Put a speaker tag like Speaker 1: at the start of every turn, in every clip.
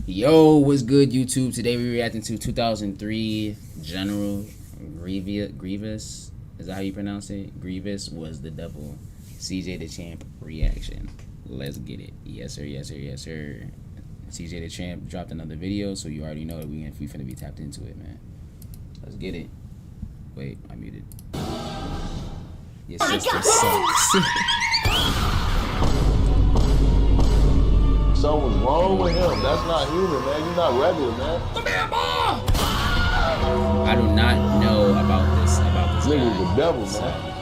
Speaker 1: Yo, what's good, YouTube? Today we're reacting to 2003 General Grievous. Is that how you pronounce it? Grievous was the devil. CJDachamp reaction. Let's get it. Yes, sir. Yes, sir. Yes, sir. CJDachamp dropped another video, so you already know that we finna be tapped into it, man. Let's get it. Wait, I muted. Your sister sucks.
Speaker 2: Something's wrong with him. That's not human, man. You're not regular, man.
Speaker 1: I do not know about this
Speaker 2: Nigga's
Speaker 1: guy.
Speaker 2: the devil,
Speaker 1: So,
Speaker 2: man.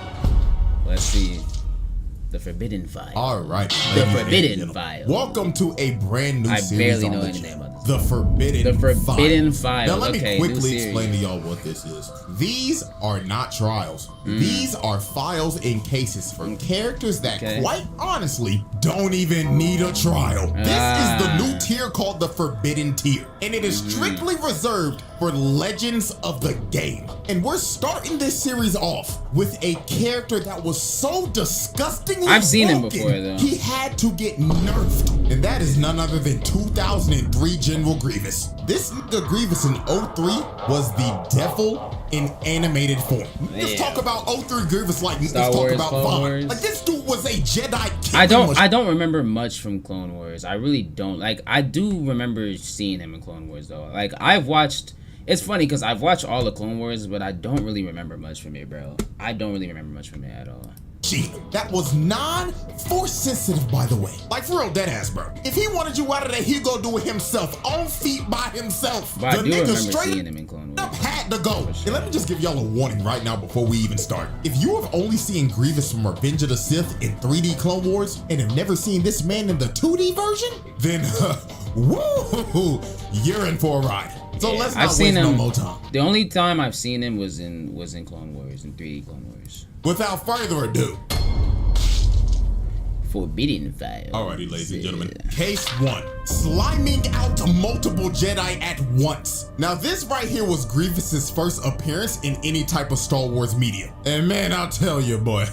Speaker 1: let's see. The Forbidden File.
Speaker 3: All right.
Speaker 1: The Forbidden File.
Speaker 3: Welcome to a brand new
Speaker 1: I
Speaker 3: series
Speaker 1: barely
Speaker 3: on
Speaker 1: know
Speaker 3: the
Speaker 1: anything
Speaker 3: channel.
Speaker 1: about this.
Speaker 3: The Forbidden
Speaker 1: File.
Speaker 3: Now let me
Speaker 1: Okay,
Speaker 3: quickly
Speaker 1: new
Speaker 3: explain to
Speaker 1: series.
Speaker 3: y'all what this is. These are not trials. These are files and cases for characters that quite honestly don't even need a trial. This is the new tier called the Forbidden Tier, and it is strictly reserved for legends of the game. And we're starting this series off with a character that was so disgustingly
Speaker 1: I've seen him
Speaker 3: broken,
Speaker 1: before, though.
Speaker 3: he had to get nerfed, and that is none other than 2003 General Grievous. This nigga Grievous in 03 was the devil in animated form. Let's talk about 03 Grievous like let's talk
Speaker 1: Wars,
Speaker 3: about
Speaker 1: Clone
Speaker 3: Vaughn.
Speaker 1: Wars.
Speaker 3: Like this dude was a Jedi killing
Speaker 1: I don't remember much from Clone Wars. I really don't. Like, I do remember seeing him in Clone Wars though. Like, I've watched. It's funny because I've watched all the Clone Wars, but I don't really remember much from it, bro. I don't really remember much from it at all.
Speaker 3: that was non-force sensitive, by the way. Like for real, deadass, bro. If he wanted you out of there, he'd go do it himself, on feet by himself.
Speaker 1: But I
Speaker 3: The
Speaker 1: do
Speaker 3: nigga
Speaker 1: remember
Speaker 3: straight
Speaker 1: seeing him in Clone
Speaker 3: up
Speaker 1: Wars.
Speaker 3: had to go. And let me just give y'all a warning right now before we even start. If you have only seen Grievous from Revenge of the Sith in 3D Clone Wars and have never seen this man in the 2D version, then woo, you're in for a ride. So let's not waste no more time.
Speaker 1: The only time I've seen him was in Clone Wars, in 3D Clone Wars.
Speaker 3: Without further ado,
Speaker 1: Forbidden File.
Speaker 3: alrighty, ladies and gentlemen. Case 1. Sliming out multiple Jedi at once. Now this right here was Grievous's first appearance in any type of Star Wars media. And man, I'll tell you, boy,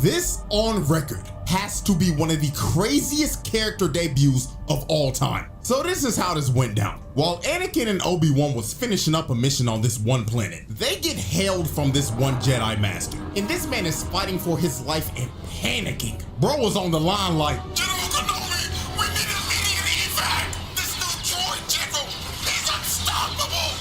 Speaker 3: this on record has to be one of the craziest character debuts of all time. So this is how this went down. While Anakin and Obi-Wan was finishing up a mission on this one planet, they get hailed from this one Jedi Master. And this man is fighting for his life and panicking. Bro was on the line like, General Kenobi, we need immediate evac. This new droid general, he's unstoppable.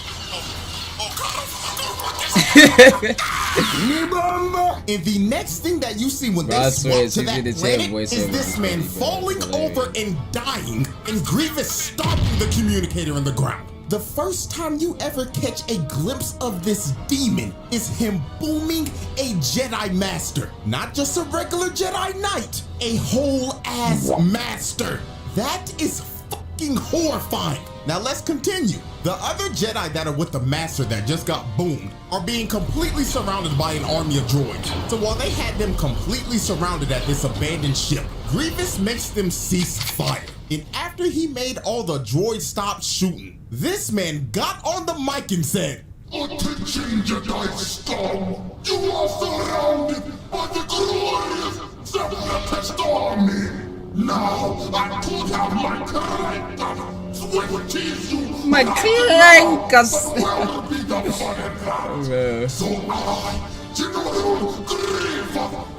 Speaker 3: And the next thing that you see when they swap to that planet is this man falling over and dying, and Grievous stomping the communicator in the ground. The first time you ever catch a glimpse of this demon is him booming a Jedi Master. Not just a regular Jedi Knight, a whole ass master. That is fucking horrifying. Now let's continue. The other Jedi that are with the Master that just got boomed are being completely surrounded by an army of droids. So while they had them completely surrounded at this abandoned ship, Grievous makes them cease fire. And after he made all the droids stop shooting, this man got on the mic and said, "Attention Jedi scum! You are surrounded by the glorious Separatist army! Now I put out my character! Switches you!
Speaker 1: My clankers!
Speaker 3: Will be the fun. So I, General Grievous,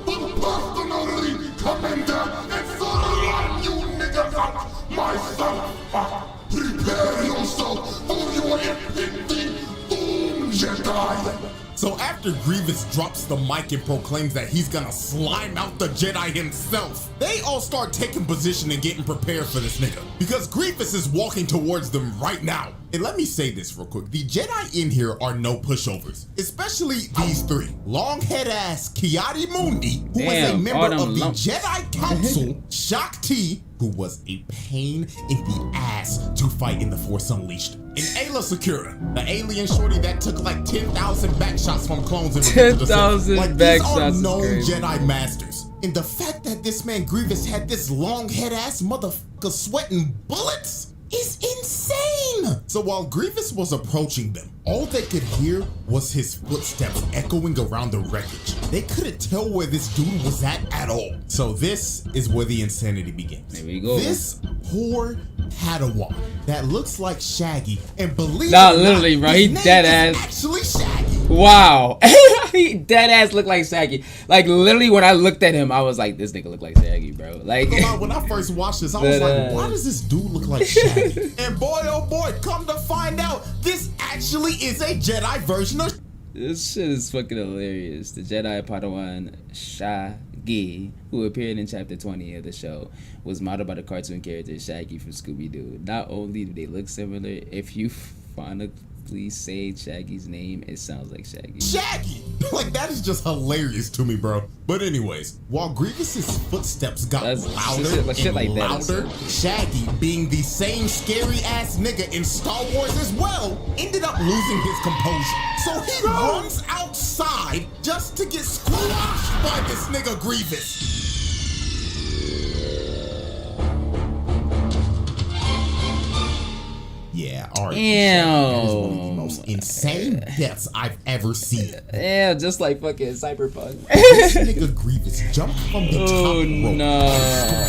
Speaker 3: will personally come in there and surround you niggas out myself. Prepare yourself for your impending doom, Jedi. So after Grievous drops the mic and proclaims that he's gonna slime out the Jedi himself, they all start taking position and getting prepared for this nigga, because Grievous is walking towards them right now. And let me say this real quick. The Jedi in here are no pushovers, especially these three. Longhead ass Kiadi Mundi, who was a member of the Jedi Council, Shakti, who was a pain in the ass to fight in the Force Unleashed, and Ayla Secura, the alien shorty that took like 10,000 backshots from clones in Revenge of the Sith. Like, these are known Jedi Masters. And the fact that this man Grievous had this long head ass motherfucker sweating bullets is insane. So while Grievous was approaching them, all they could hear was his footsteps echoing around the wreckage. They couldn't tell where this dude was at all. So this is where the insanity begins.
Speaker 1: There we go.
Speaker 3: This poor
Speaker 4: Padawan that looks like Shaggy, and believe
Speaker 1: Nah,
Speaker 4: it or
Speaker 1: literally,
Speaker 4: not,
Speaker 1: bro,
Speaker 4: his
Speaker 1: he
Speaker 4: name
Speaker 1: dead
Speaker 4: is
Speaker 1: ass.
Speaker 4: actually Shaggy.
Speaker 1: Wow. He dead ass look like Shaggy. Like literally when I looked at him, I was like, this nigga look like Shaggy, bro. Like
Speaker 4: When I first watched this, I was like, why does this dude look like Shaggy? And boy, oh boy, come to find out, this actually is a Jedi version of
Speaker 1: this shit is fucking hilarious. The Jedi Padawan Shaggy, who appeared in chapter 20 of the show, was modeled by the cartoon character Shaggy from Scooby-Doo. Not only do they look similar, if you phonetically say Shaggy's name, it sounds like Shaggy.
Speaker 4: Shaggy! Like, that is just hilarious to me, bro. But anyways, while Grievous's footsteps got louder and louder, Shaggy, being the same scary-ass nigga in Star Wars as well, ended up losing his composure. So he runs outside just to get squashed by this nigga Grievous. Yeah, alright. That is one of the most insane deaths I've ever seen.
Speaker 1: Yeah, just like fucking Cyberpunk.
Speaker 4: This nigga Grievous jumped from the top rope,
Speaker 1: no.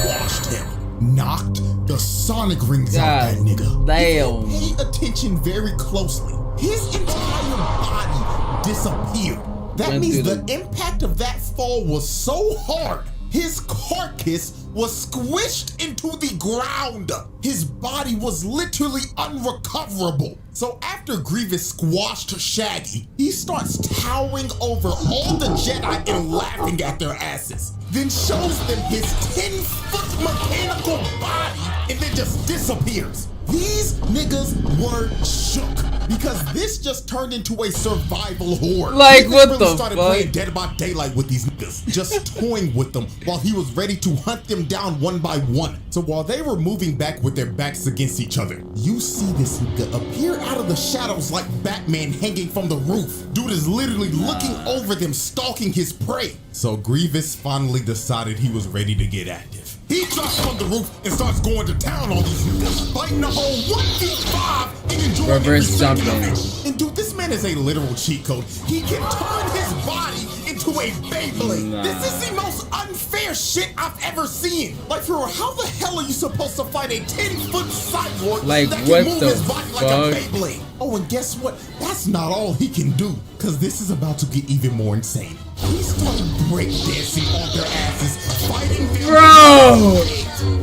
Speaker 4: squashed him, knocked the sonic rings out that nigga.
Speaker 1: Damn.
Speaker 4: If you pay attention very closely, his entire body disappeared. That means the impact of that fall was so hard, his carcass was squished into the ground. His body was literally unrecoverable. So after Grievous squashed Shaggy, he starts towering over all the Jedi and laughing at their asses. Then shows them his 10-foot mechanical body and then just disappears. These niggas were shook because this just turned into a survival horde.
Speaker 1: Like, what
Speaker 4: really
Speaker 1: the
Speaker 4: started
Speaker 1: fuck?
Speaker 4: playing Dead by Daylight with these niggas, just toying with them while he was ready to hunt them down one by one. So while they were moving back with their backs against each other, you see this nigga appear out of the shadows like Batman hanging from the roof. Dude is literally looking over them, stalking his prey. So Grievous finally decided he was ready to get active. He drops from the roof and starts going to town on these niggas, fighting the whole 1v5 and enjoying
Speaker 1: reverse
Speaker 4: every second
Speaker 1: jumping.
Speaker 4: of it. And dude, this man is a literal cheat code. He can turn his body into a Beyblade. This is the most unfair shit I've ever seen. Like, for real, how the hell are you supposed to fight a 10-foot cyborg
Speaker 1: like,
Speaker 4: that
Speaker 1: what
Speaker 4: can move
Speaker 1: the
Speaker 4: his body
Speaker 1: fuck?
Speaker 4: like a Beyblade? Oh, and guess what? That's not all he can do, because this is about to get even more insane. He started breakdancing on their asses, fighting them.
Speaker 1: Bro!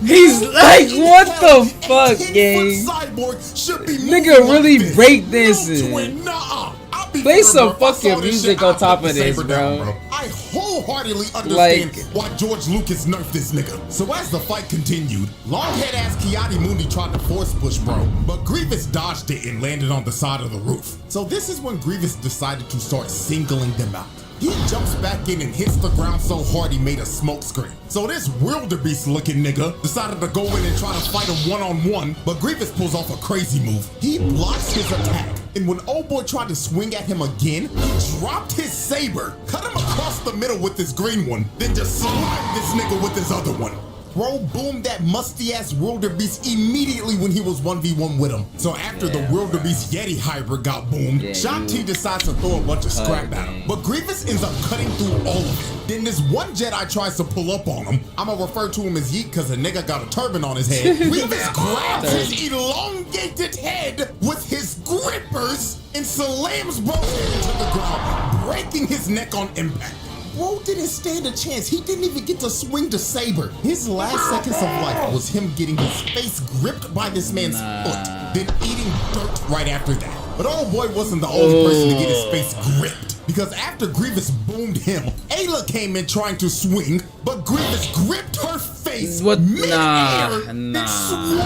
Speaker 1: He's like, what the fuck, gang? Nigga really breakdancing. Play some fucking music on top of this, bro.
Speaker 4: I wholeheartedly understand why George Lucas nerfed this nigga. So as the fight continued, long-head ass Ki-Adi-Mundi tried to force push bro, but Grievous dodged it and landed on the side of the roof. So this is when Grievous decided to start singling them out. He jumps back in and hits the ground so hard he made a smoke screen. So this wildebeest looking nigga decided to go in and try to fight him one-on-one, but Grievous pulls off a crazy move. He blocks his attack, and when old boy tried to swing at him again, he dropped his saber, cut him across the middle with his green one, then just slapped this nigga with his other one. Bro boomed that musty-ass wildebeest immediately when he was 1v1 with him. So after the wildebeest Yeti hybrid got boomed, Shanti decides to throw a bunch of scrap at him. But Grievous ends up cutting through all of it. Then this one Jedi tries to pull up on him. I'ma refer to him as Yeet because the nigga got a turban on his head. Grievous grabs his elongated head with his grippers and slams bro into the ground, breaking his neck on impact. Bro didn't stand a chance. He didn't even get to swing the saber. His last seconds of life was him getting his face gripped by this man's foot, then eating dirt right after that. But old boy wasn't the only person to get his face gripped, because after Grievous boomed him, Ayla came in trying to swing, but Grievous gripped her face mid-air and swung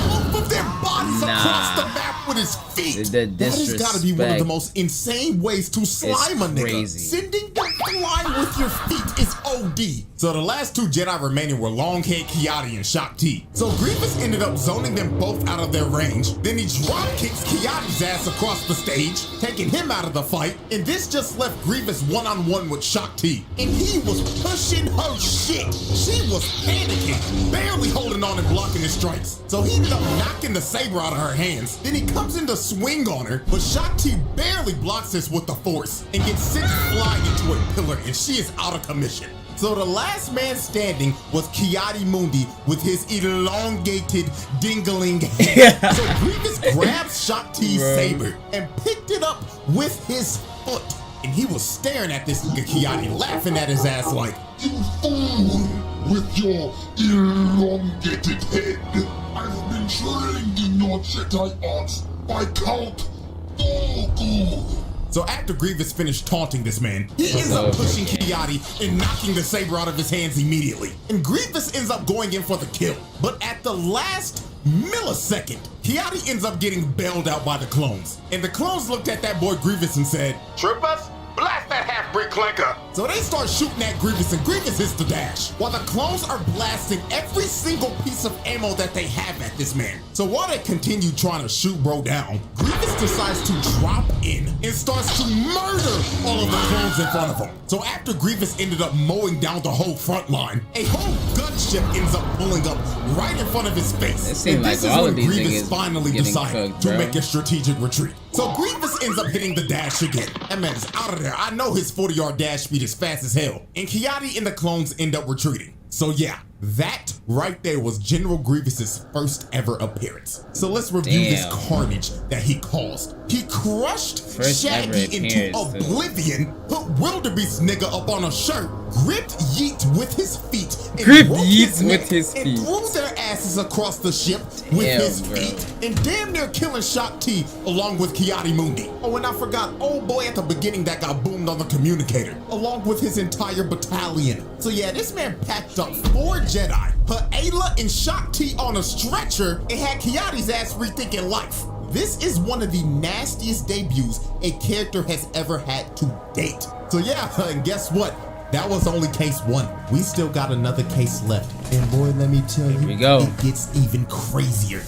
Speaker 4: both of their bodies across the map with his feet. That has got to be one of the most insane ways to slime a nigga. Sending them flying with your feet is OD. So the last two Jedi remaining were Longhead Ki-Adi and Shakti. So Grievous ended up zoning them both out of their range. Then he drop kicks Ki-Adi's ass across the stage, taking him out of the fight. And this just left Grievous one-on-one with Shakti. And he was pushing her shit. She was panicking, barely holding on and blocking his strikes. So he ended up knocking the saber out of her hands. Then he comes in to swing on her, but Shakti barely blocks this with the force and gets sent flying into a pillar, and she is out of commission. So the last man standing was Ki-Adi-Mundi with his elongated dingling hand. So Grievous grabbed Shakti's saber and picked it up with his foot. And he was staring at this nigga Ki-Adi, laughing at his ass like,
Speaker 3: You fool with your elongated head. I've been trained in your Jedi arts by Count Dooku.
Speaker 4: So after Grievous finished taunting this man, he ends up pushing Ki-Adi and knocking the saber out of his hands immediately. And Grievous ends up going in for the kill. But at the last millisecond, Ki-Adi ends up getting bailed out by the clones. And the clones looked at that boy Grievous and said,
Speaker 2: Troopers, blast that half-brick clinker.
Speaker 4: So they start shooting at Grievous and Grievous hits the dash, while the clones are blasting every single piece of ammo that they have at this man. So while they continue trying to shoot bro down, Grievous decides to drop in and starts to murder all of the clones in front of him. So after Grievous ended up mowing down the whole front line, a whole gunship ends up pulling up right in front of his face.
Speaker 1: And
Speaker 4: this
Speaker 1: like
Speaker 4: is
Speaker 1: all
Speaker 4: when
Speaker 1: of these
Speaker 4: Grievous finally decided
Speaker 1: cooked,
Speaker 4: to make a strategic retreat. So Grievous ends up hitting the dash again. That man is out of there. I know his 40-yard dash speed is fast as hell. And Ki-Adi and the clones end up retreating. So yeah, that right there was General Grievous's first ever appearance. So let's review this carnage that he caused. He crushed Shaggy into oblivion, put Wildebeest nigga up on a shirt, gripped Yeet with his feet, and threw their asses across the ship with his feet, and damn near killing Shakti along with Ki-Adi-Mundi. Oh, and I forgot old boy at the beginning that got boomed on the communicator, along with his entire battalion. So yeah, this man packed up 4 Jedi, put Ayla and Shakti on a stretcher, and had Ki-Adi's ass rethinking life. This is one of the nastiest debuts a character has ever had to date. So yeah, and guess what? That was only case 1. We still got another case left. And boy, let me tell you, it gets even crazier.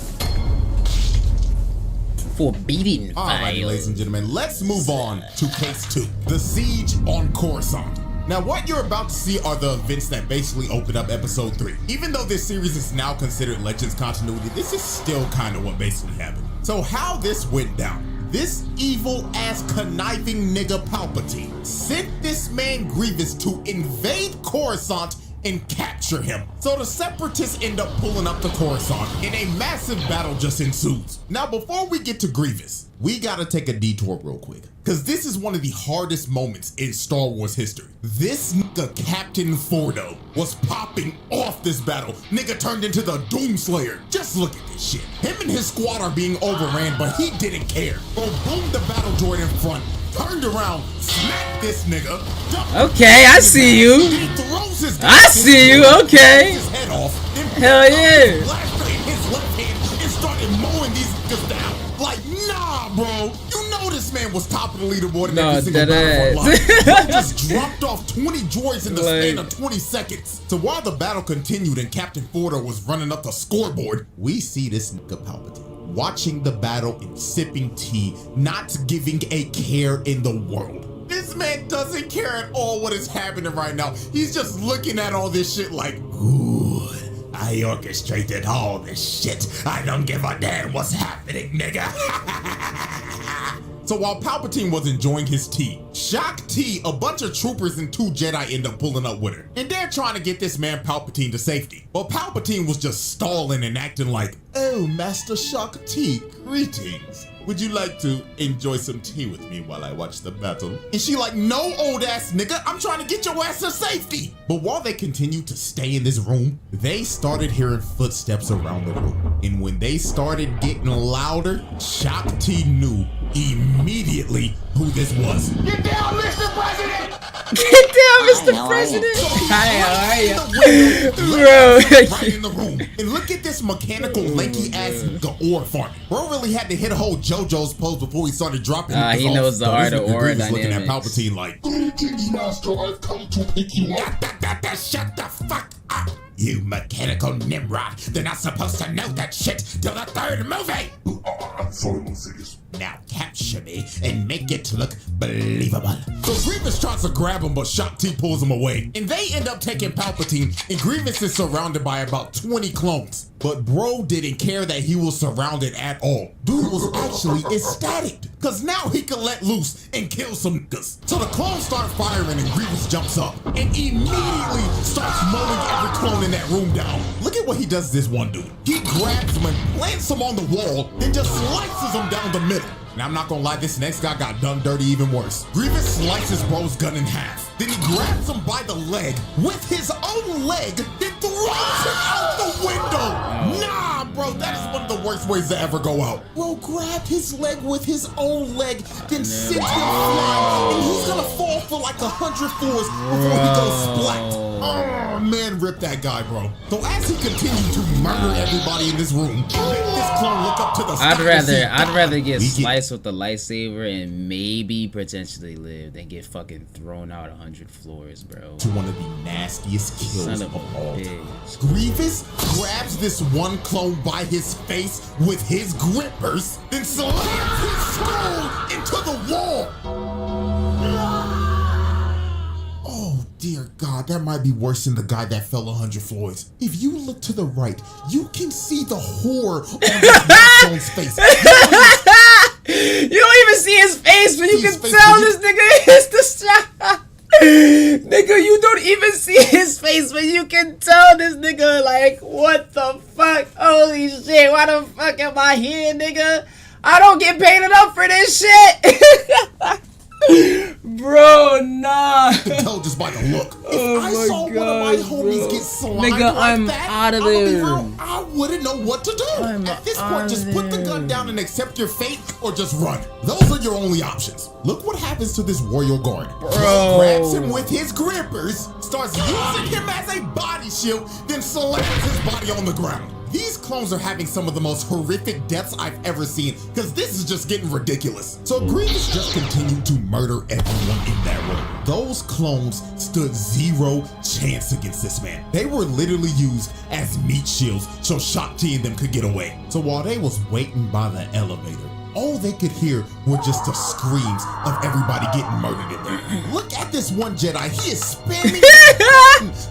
Speaker 1: Forbidden
Speaker 4: Alright, ladies and gentlemen, let's move on to case 2, the siege on Coruscant. Now, what you're about to see are the events that basically open up episode 3. Even though this series is now considered Legends continuity, this is still kind of what basically happened. So how this went down. This evil-ass conniving nigga Palpatine sent this man Grievous to invade Coruscant and capture him. So the Separatists end up pulling up to Coruscant and a massive battle just ensues. Now, before we get to Grievous, we gotta take a detour real quick, because this is one of the hardest moments in Star Wars history. This nigga Captain Fordo was popping off this battle. Nigga turned into the Doomslayer. Just look at this shit. Him and his squad are being overran, but he didn't care. Bro, boomed the battle droid in front, turned around, smacked this nigga.
Speaker 1: Okay, I see you.
Speaker 4: He throws his
Speaker 1: I see you, okay.
Speaker 4: his head off.
Speaker 1: Hell yeah.
Speaker 4: Blaster in his left hand and started mowing these niggas down. Like, nah, bro. You know this man was top of the leaderboard in every single battle. He just dropped off 20 droids in the span of 20 seconds. So while the battle continued and Captain Fordo was running up the scoreboard, we see this nigga Palpatine watching the battle and sipping tea, not giving a care in the world. This man doesn't care at all what is happening right now. He's just looking at all this shit like, good. I orchestrated all this shit. I don't give a damn what's happening, nigga. So while Palpatine was enjoying his tea, Shakti, a bunch of troopers and 2 Jedi end up pulling up with her. And they're trying to get this man Palpatine to safety. But Palpatine was just stalling and acting like, oh, Master Shakti, greetings. Would you like to enjoy some tea with me while I watch the battle? And she like, no, old ass nigga, I'm trying to get your ass to safety. But while they continued to stay in this room, they started hearing footsteps around the room. And when they started getting louder, Shakti knew immediately who this was.
Speaker 2: Get down, Mr. President!
Speaker 1: Get down, Mr. President! Hi, how are you?
Speaker 4: Bro. Right in the room. And look at this mechanical, lanky ass ore farming. Bro really had to hit a whole JoJo's pose before he started dropping.
Speaker 1: He knows the art of ore dynamics.
Speaker 4: Looking at Palpatine like,
Speaker 3: Greetings, Master, I've come to pick you up.
Speaker 4: Shut the fuck up. You mechanical Nimrod. They're not supposed to know that shit till the 3rd movie.
Speaker 3: I'm sorry, Lucius.
Speaker 4: Now, capture me and make it look believable. So Grievous tries to grab him, but Shakti pulls him away. And they end up taking Palpatine, and Grievous is surrounded by about 20 clones. But bro didn't care that he was surrounded at all. Dude was actually ecstatic, cause now he could let loose and kill some niggas. So the clones start firing and Grievous jumps up and immediately starts mowing every clone in that room down. Look at what he does to this one dude. He grabs him and plants him on the wall and just slices him down the middle. And I'm not gonna lie, this next guy got done dirty even worse. Grievous slices bro's gun in half. Then he grabs him by the leg with his own leg, then throws him out the window. Nah, bro, that is one of the worst ways to ever go out. Bro grabbed his leg with his own leg, then sent him flying, and he's gonna fall for like 100 floors before he goes splat. Oh man, rip that guy, bro. So as he continued to murder everybody in this room, make this clone look up to the sky.
Speaker 1: I'd rather get sliced with the lightsaber and maybe potentially live than get fucking thrown out 100 floors, bro.
Speaker 4: To one of the nastiest kills of all time. Grievous grabs this one clone by his face with his grippers, then slams his skull into the wall. Oh dear God, that might be worse than the guy that fell 100 floors. If you look to the right, you can see the horror on this clone's face.
Speaker 1: You don't even see his face, but you can tell this nigga is the shot. Nigga, you don't even see his face, but you can tell this nigga, like, what the fuck? Holy shit, why the fuck am I here, nigga? I don't get paid enough for this shit. Bro, nah.
Speaker 4: You can tell just by the look. If I saw one of my homies get slimed
Speaker 1: nigga,
Speaker 4: like
Speaker 1: I'm
Speaker 4: that,
Speaker 1: out of there.
Speaker 4: I wouldn't know what to do. At this point, just put the gun down and accept your fate, or just run. Those are your only options. Look what happens to this royal guard. Bro grabs him with his grippers, starts using him as a body shield, then slams his body on the ground. These clones are having some of the most horrific deaths I've ever seen, because this is just getting ridiculous. So Grievous just continued to murder everyone in that room. Those clones stood zero chance against this man. They were literally used as meat shields so Shakti and them could get away. So while they was waiting by the elevator, all they could hear were just the screams of everybody getting murdered in there. Look at this one Jedi. He is spamming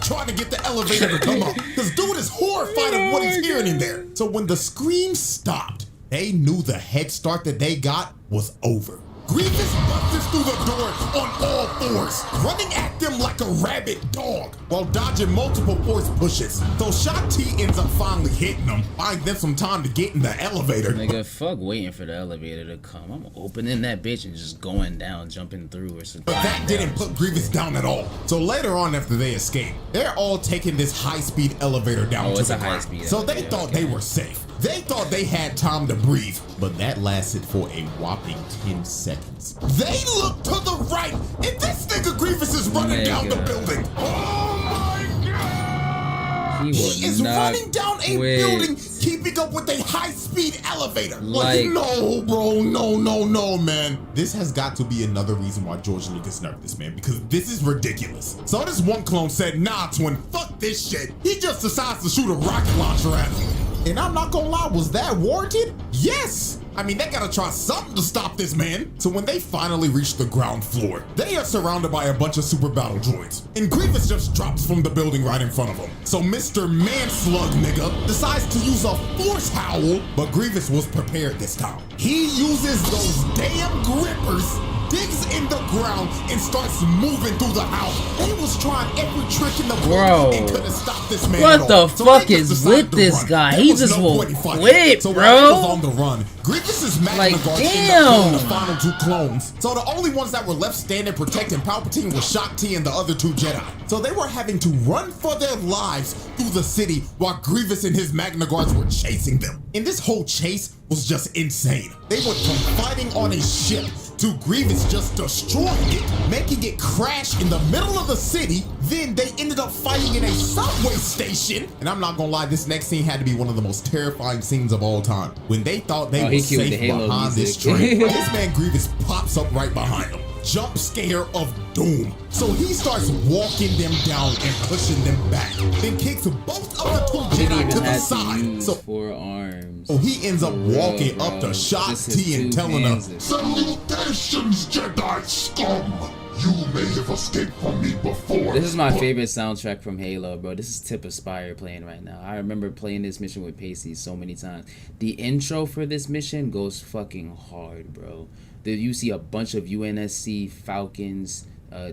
Speaker 4: trying to get the elevator to come up, because dude is horrified of what he's hearing in there. So when the screams stopped, they knew the head start that they got was over. Grievous busts through the door on all fours, running at them like a rabid dog while dodging multiple force pushes. So Shakti ends up finally hitting them, buying them some time to get in the elevator.
Speaker 1: Nigga, fuck waiting for the elevator to come. I'm opening that bitch and just going down, jumping through or something.
Speaker 4: But that didn't put Grievous down at all. So later on, after they escape, they're all taking this high-speed elevator down to the ground. So they thought they were safe. They thought they had time to breathe, but that lasted for a whopping 10 seconds. They looked to the right, and this nigga Grievous is running down the building. Oh my God! He is running down a building, keeping up with a high-speed elevator. Like, no, bro, no, man. This has got to be another reason why George Lucas nerfed this, man, because this is ridiculous. So this one clone said, nah, twin, fuck this shit. He just decides to shoot a rocket launcher at him. And I'm not gonna lie, was that warranted? Yes! I mean, they gotta try something to stop this man. So when they finally reach the ground floor, they are surrounded by a bunch of super battle droids. And Grievous just drops from the building right in front of them. So Mr. Manslug nigga decides to use a force howl, but Grievous was prepared this time. He uses those damn grippers, digs in the ground, and starts moving through the house. They was trying every trick in the book and couldn't stop this man.
Speaker 1: What the fuck is with this guy? He just will quit,
Speaker 4: so
Speaker 1: bro.
Speaker 4: While he was on the run, Grievous' Magna Guard ended up killing the final two clones. So the only ones that were left standing protecting Palpatine was Shakti and the other two Jedi. So they were having to run for their lives through the city while Grievous and his Magna Guards were chasing them. And this whole chase was just insane. They went from fighting on a ship to Grievous just destroying it, making it crash in the middle of the city. Then they ended up fighting in a subway station. And I'm not gonna lie, this next scene had to be one of the most terrifying scenes of all time. When they thought they were safe behind this train, this man Grievous pops up right behind them. jump scare of doom. So he starts walking them down and pushing them back, then kicks both of the two Jedi to the side. So
Speaker 1: 4 arms.
Speaker 4: So he ends up walking up to Shock T and telling her,
Speaker 3: "Salutations, Jedi scum! You may have escaped from me before."
Speaker 1: This is my favorite soundtrack from Halo, bro. This is Tip Aspire playing right now. I remember playing this mission with Pacey so many times. The intro for this mission goes fucking hard, bro. You see a bunch of UNSC Falcons,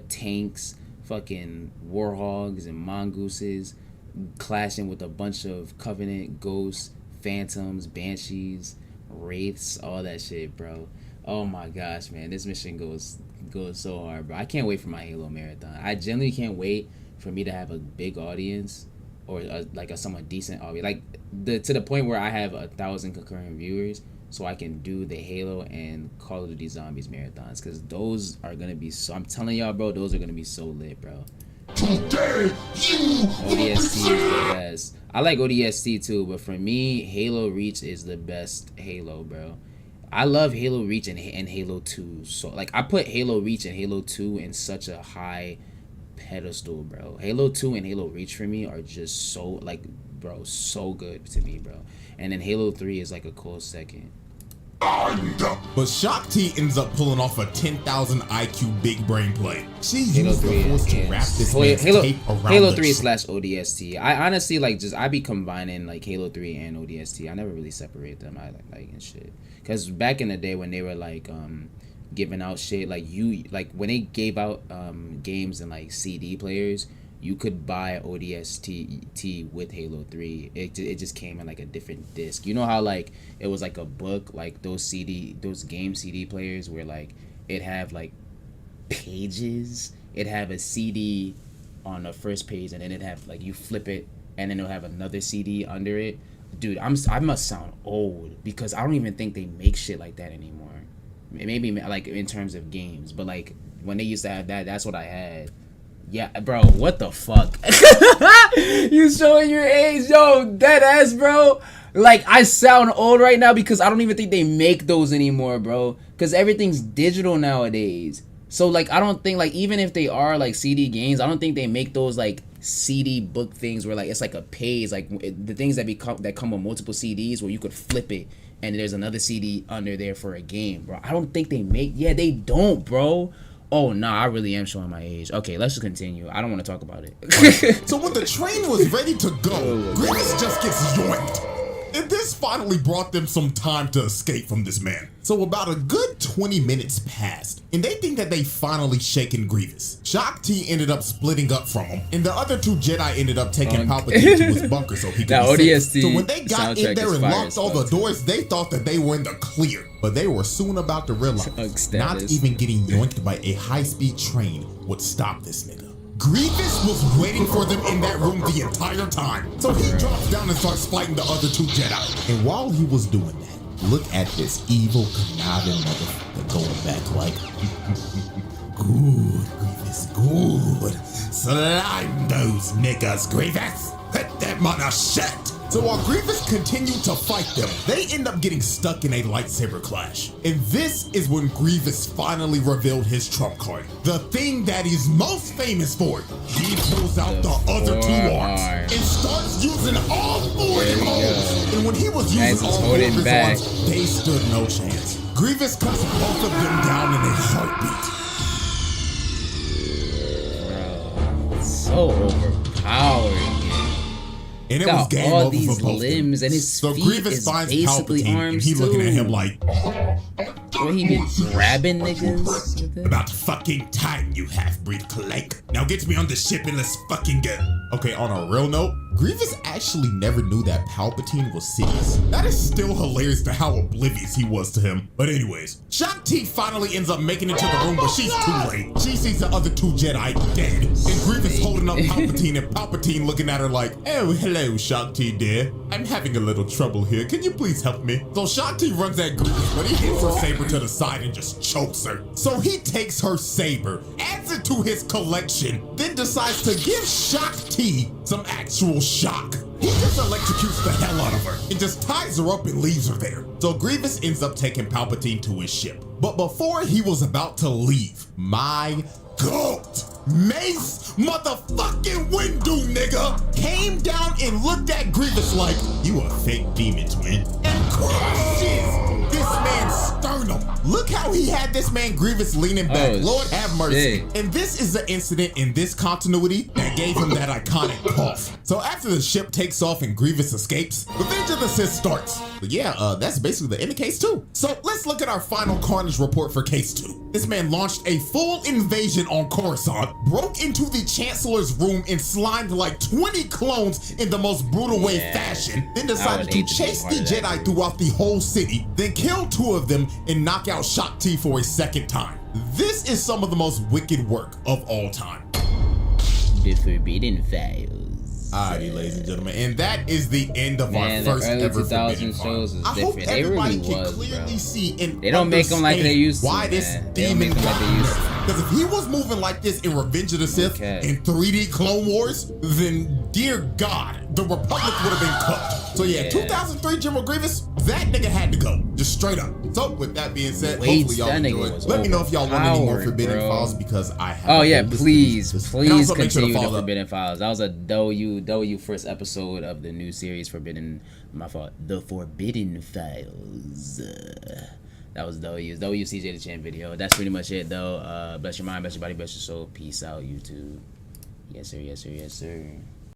Speaker 1: tanks, fucking Warhogs and Mongooses clashing with a bunch of Covenant, Ghosts, Phantoms, Banshees, Wraiths, all that shit, bro. Oh my gosh, man, this mission goes so hard, bro. I can't wait for my Halo marathon. I genuinely can't wait for me to have a big audience, or like a somewhat decent audience, like to the point where I have 1,000 concurrent viewers, so I can do the Halo and Call of Duty Zombies marathons, because those are gonna be so. I'm telling y'all, bro, those are gonna be so lit, bro.
Speaker 3: Today, you
Speaker 1: ODST is the best. I like ODST too, but for me, Halo Reach is the best Halo, bro. I love Halo Reach and Halo 2. So like I put Halo Reach and Halo 2 in such a high pedestal, bro. Halo 2 and Halo Reach for me are just so like, bro, so good to me, bro. And then Halo 3 is like a close second.
Speaker 4: But Shock T ends up pulling off a 10,000 IQ big brain play. She used the force to wrap this man's tape around
Speaker 1: Halo 3 / ODST. I honestly I be combining like Halo 3 and ODST. I never really separate them. I like and shit. Cause back in the day when they were like giving out shit, like when they gave out games and like CD players, you could buy ODST with Halo 3. It just came in like a different disc. You know how like it was like a book, like those game CD players where like it have like pages. It have a CD on the first page, and then it have like you flip it, and then it'll have another CD under it. Dude, I must sound old because I don't even think they make shit like that anymore. Maybe like in terms of games, but like when they used to have that, that's what I had. Yeah, bro, what the fuck? You showing your age, yo, dead ass, bro. Like, I sound old right now because I don't even think they make those anymore, bro. Because everything's digital nowadays. So, like, I don't think, like, even if they are, like, CD games, I don't think they make those, like, CD book things where, like, it's like a page. Like, the things that come with multiple CDs where you could flip it and there's another CD under there for a game, bro. I don't think they make... Yeah, they don't, bro. Oh, nah, I really am showing my age. Okay, let's just continue. I don't want to talk about it.
Speaker 4: So when the train was ready to go, Grievous just gets yoinked. And this finally brought them some time to escape from this man. So about a good 20 minutes passed, and they think that they finally shaken Grievous. Shock T ended up splitting up from him, and the other two Jedi ended up taking Palpatine to his bunker so he could be safe. So when they got in there and locked all the doors, they thought that they were in the clear. But they were soon about to realize not even getting yoinked by a high-speed train would stop this nigga. Grievous was waiting for them in that room the entire time. So he drops down and starts fighting the other two Jedi. And while he was doing that, look at this evil, conniving motherfucker going back like, good, Grievous, good. Slime those niggas, Grievous. Put them on a shit. So while Grievous continued to fight them, they end up getting stuck in a lightsaber clash. And this is when Grievous finally revealed his trump card. The thing that he's most famous for. He pulls out the other two arms and starts using all 4 of them. And when he was using all 4 of his arms, they stood no chance. Grievous cuts both of them down in a heartbeat.
Speaker 1: Bro, so overpowered.
Speaker 4: And it was game over
Speaker 1: these
Speaker 4: for both
Speaker 1: limbs and his
Speaker 4: so
Speaker 1: feet
Speaker 4: Grievous
Speaker 1: is
Speaker 4: finds
Speaker 1: basically
Speaker 4: Palpatine
Speaker 1: arms
Speaker 4: and he looking at him like,
Speaker 1: where he been grabbing niggas?
Speaker 4: about fucking time, you half-breed clank. Now get me on the ship and let's fucking go. Okay, on a real note, Grievous actually never knew that Palpatine was Sidious. That is still hilarious to how oblivious he was to him. But anyways, Shock T finally ends up making it to the room, but she's too late. She sees the other two Jedi dead, and Grievous holding up Palpatine, and Palpatine looking at her like, oh, hello, Shock T, dear. I'm having a little trouble here. Can you please help me? So Shock T runs at Grievous, but he hits her saber to the side and just chokes her. So he takes her saber, adds it to his collection, then decides to give Shock T some actual shock. He just electrocutes the hell out of her and just ties her up and leaves her there. So Grievous ends up taking Palpatine to his ship. But before he was about to leave, my GOAT, Mace motherfucking Windu, nigga, came down and looked at Grievous like, you a fake demon twin, and crushes this man's sternum. Look how he had this man Grievous leaning back.
Speaker 1: Oh,
Speaker 4: Lord have mercy.
Speaker 1: shit.
Speaker 4: And this is the incident in this continuity that gave him that iconic cough. So after the ship takes off and Grievous escapes, Revenge of the Sith starts. But yeah, that's basically the end of case 2. So let's look at our final Carnage report for case 2. This man launched a full invasion on Coruscant, broke into the Chancellor's room and slimed like 20 clones in the most brutal way fashion, then decided to chase the Jedi throughout the whole city, then kill 2 of them and knock out Shaak Ti for a second time. This is some of the most wicked work of all time.
Speaker 1: The Forbidden Files.
Speaker 4: Alrighty, ladies and gentlemen, and that is the end of our first
Speaker 1: early
Speaker 4: ever
Speaker 1: 2000
Speaker 4: Forbidden
Speaker 1: shows
Speaker 4: Files.
Speaker 1: is
Speaker 4: I hope
Speaker 1: different. They
Speaker 4: everybody
Speaker 1: really
Speaker 4: can
Speaker 1: was,
Speaker 4: clearly
Speaker 1: bro.
Speaker 4: see and
Speaker 1: They don't make them like they used to,
Speaker 4: why this
Speaker 1: man. They don't
Speaker 4: demon
Speaker 1: make them like they used to.
Speaker 4: Because if he was moving like this in Revenge of the Sith in 3D Clone Wars, then dear God, the Republic would have been cooked. So yeah, 2003 General Grievous, that nigga had to go, just straight up. So with that being said, hopefully y'all enjoyed. Let me know if y'all want any more Forbidden Files because I have.
Speaker 1: Oh yeah, please continue the
Speaker 4: follow
Speaker 1: Forbidden Files. That was a W first episode of the new series Forbidden. My fault. The Forbidden Files. That was W CJ the Champ video. That's pretty much it though. Bless your mind, bless your body, bless your soul. Peace out, YouTube. Yes sir, yes sir, yes sir.